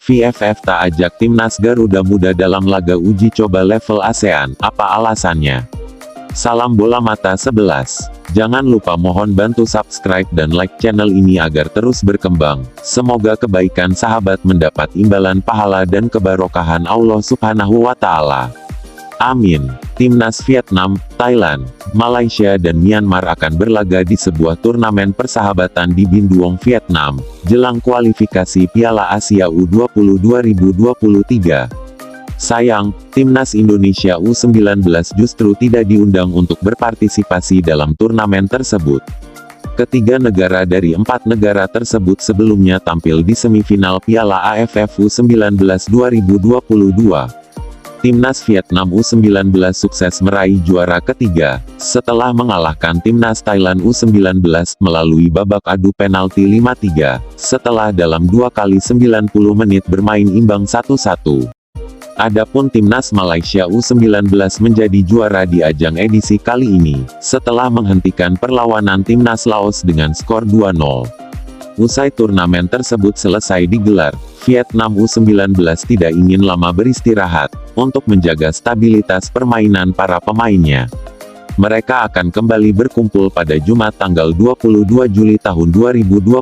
VFF tak ajak timnas Garuda Muda dalam laga uji coba level ASEAN, apa alasannya? Salam bola mata 11. Jangan lupa mohon bantu subscribe dan like channel ini agar terus berkembang. Semoga kebaikan sahabat mendapat imbalan pahala dan kebarokahan Allah Subhanahu wa Ta'ala. Amin. Timnas Vietnam, Thailand, Malaysia dan Myanmar akan berlaga di sebuah turnamen persahabatan di Binh Duong, Vietnam, jelang kualifikasi Piala Asia U20 2023. Sayang, timnas Indonesia U19 justru tidak diundang untuk berpartisipasi dalam turnamen tersebut. Ketiga negara dari 4 negara tersebut sebelumnya tampil di semifinal Piala AFF U19 2022. Timnas Vietnam U19 sukses meraih juara ketiga, setelah mengalahkan timnas Thailand U19 melalui babak adu penalti 5-3, setelah dalam 2 kali 90 menit bermain imbang 1-1. Adapun timnas Malaysia U19 menjadi juara di ajang edisi kali ini, setelah menghentikan perlawanan timnas Laos dengan skor 2-0. Usai turnamen tersebut selesai digelar, Vietnam U19 tidak ingin lama beristirahat, untuk menjaga stabilitas permainan para pemainnya. Mereka akan kembali berkumpul pada Jumat tanggal 22 Juli tahun 2022,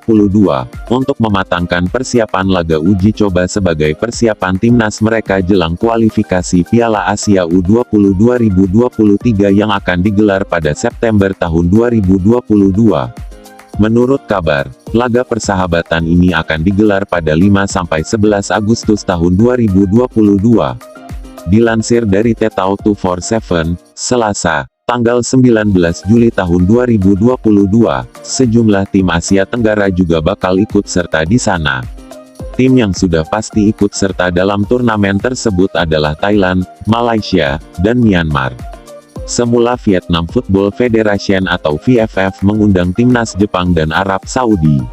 untuk mematangkan persiapan laga uji coba sebagai persiapan timnas mereka jelang kualifikasi Piala Asia U20 2023 yang akan digelar pada September tahun 2022. Menurut kabar, laga persahabatan ini akan digelar pada 5-11 Agustus tahun 2022. Dilansir dari Tetao247, Selasa, tanggal 19 Juli tahun 2022, sejumlah tim Asia Tenggara juga bakal ikut serta di sana. Tim yang sudah pasti ikut serta dalam turnamen tersebut adalah Thailand, Malaysia, dan Myanmar. Semula Vietnam Football Federation atau VFF mengundang timnas Jepang dan Arab Saudi.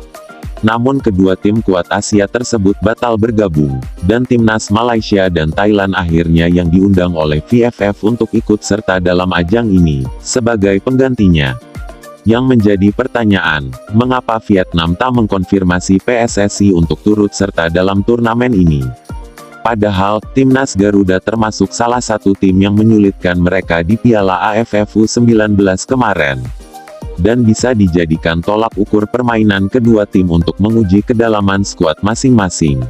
Namun kedua tim kuat Asia tersebut batal bergabung, dan timnas Malaysia dan Thailand akhirnya yang diundang oleh VFF untuk ikut serta dalam ajang ini, sebagai penggantinya. Yang menjadi pertanyaan, mengapa Vietnam tak mengkonfirmasi PSSI untuk turut serta dalam turnamen ini? Padahal, timnas Garuda termasuk salah satu tim yang menyulitkan mereka di Piala AFF U19 kemarin. Dan bisa dijadikan tolak ukur permainan kedua tim untuk menguji kedalaman skuad masing-masing.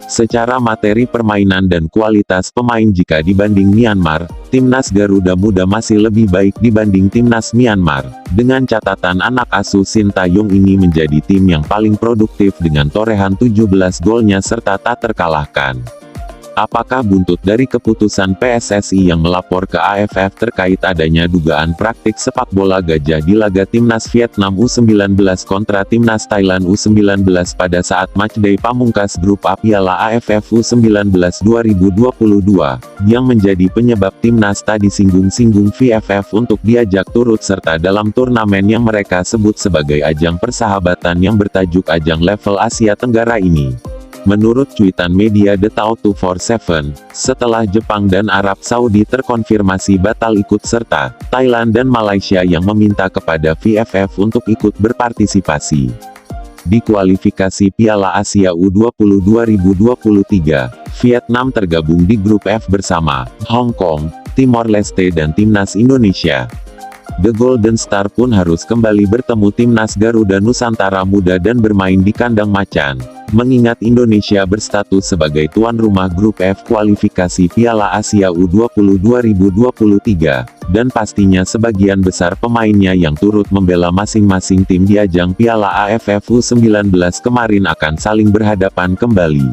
Secara materi permainan dan kualitas pemain jika dibanding Myanmar, timnas Garuda Muda masih lebih baik dibanding timnas Myanmar. Dengan catatan anak asuh Sintayong ini menjadi tim yang paling produktif dengan torehan 17 golnya serta tak terkalahkan. Apakah buntut dari keputusan PSSI yang melapor ke AFF terkait adanya dugaan praktik sepak bola gajah di laga timnas Vietnam U19 kontra timnas Thailand U19 pada saat matchday pamungkas grup A Piala AFF U19 2022, yang menjadi penyebab timnas tak disinggung-singgung VFF untuk diajak turut serta dalam turnamen yang mereka sebut sebagai ajang persahabatan yang bertajuk ajang level Asia Tenggara ini? Menurut cuitan media Tetao247, setelah Jepang dan Arab Saudi terkonfirmasi batal ikut serta, Thailand dan Malaysia yang meminta kepada VFF untuk ikut berpartisipasi di kualifikasi Piala Asia U20 2023, Vietnam tergabung di grup F bersama Hong Kong, Timor Leste dan timnas Indonesia. The Golden Star pun harus kembali bertemu timnas Garuda Nusantara Muda dan bermain di kandang macan, mengingat Indonesia berstatus sebagai tuan rumah grup F kualifikasi Piala Asia U20 2023, dan pastinya sebagian besar pemainnya yang turut membela masing-masing tim di ajang Piala AFF U19 kemarin akan saling berhadapan kembali.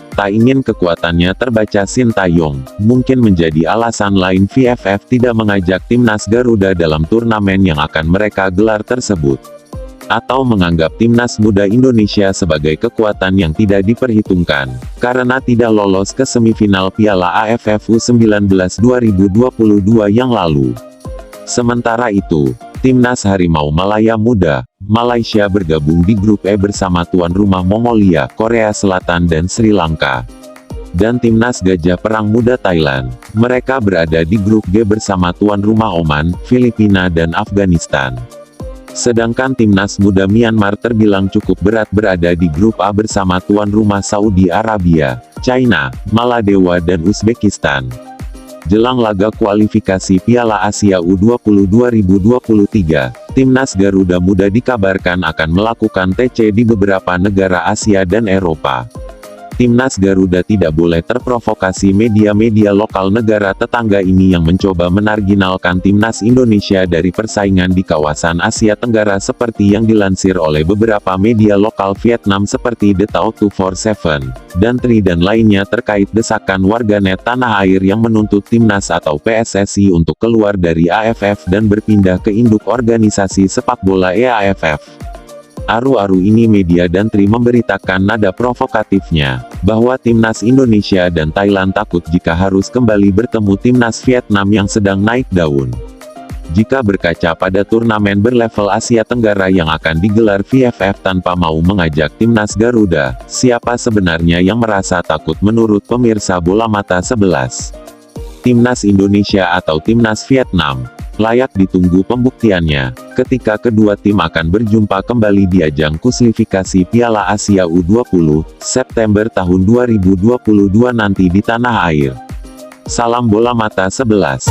Tak ingin kekuatannya terbaca Sintayong, mungkin menjadi alasan lain VFF tidak mengajak timnas Garuda dalam turnamen yang akan mereka gelar tersebut. Atau menganggap timnas muda Indonesia sebagai kekuatan yang tidak diperhitungkan, karena tidak lolos ke semifinal Piala AFF U19 2022 yang lalu. Sementara itu, timnas Harimau Malaya Muda, Malaysia bergabung di grup E bersama tuan rumah Mongolia, Korea Selatan dan Sri Lanka. Dan timnas Gajah Perang Muda Thailand, mereka berada di grup G bersama tuan rumah Oman, Filipina dan Afghanistan. Sedangkan timnas muda Myanmar terbilang cukup berat berada di grup A bersama tuan rumah Saudi Arabia, China, Maladewa dan Uzbekistan. Jelang laga kualifikasi Piala Asia U20 2023, timnas Garuda Muda dikabarkan akan melakukan TC di beberapa negara Asia dan Eropa. Timnas Garuda tidak boleh terprovokasi media-media lokal negara tetangga ini yang mencoba menarginalkan timnas Indonesia dari persaingan di kawasan Asia Tenggara seperti yang dilansir oleh beberapa media lokal Vietnam seperti The Tao 247, dan Tri dan lainnya terkait desakan warganet tanah air yang menuntut timnas atau PSSI untuk keluar dari AFF dan berpindah ke induk organisasi sepak bola EAFF. Aru-aru ini media dan Tri memberitakan nada provokatifnya, bahwa timnas Indonesia dan Thailand takut jika harus kembali bertemu timnas Vietnam yang sedang naik daun. Jika berkaca pada turnamen berlevel Asia Tenggara yang akan digelar VFF tanpa mau mengajak timnas Garuda, siapa sebenarnya yang merasa takut menurut pemirsa bola mata 11? Timnas Indonesia atau timnas Vietnam? Layak ditunggu pembuktiannya, ketika kedua tim akan berjumpa kembali di ajang kualifikasi Piala Asia U20, September tahun 2022 nanti di tanah air. Salam bola mata 11.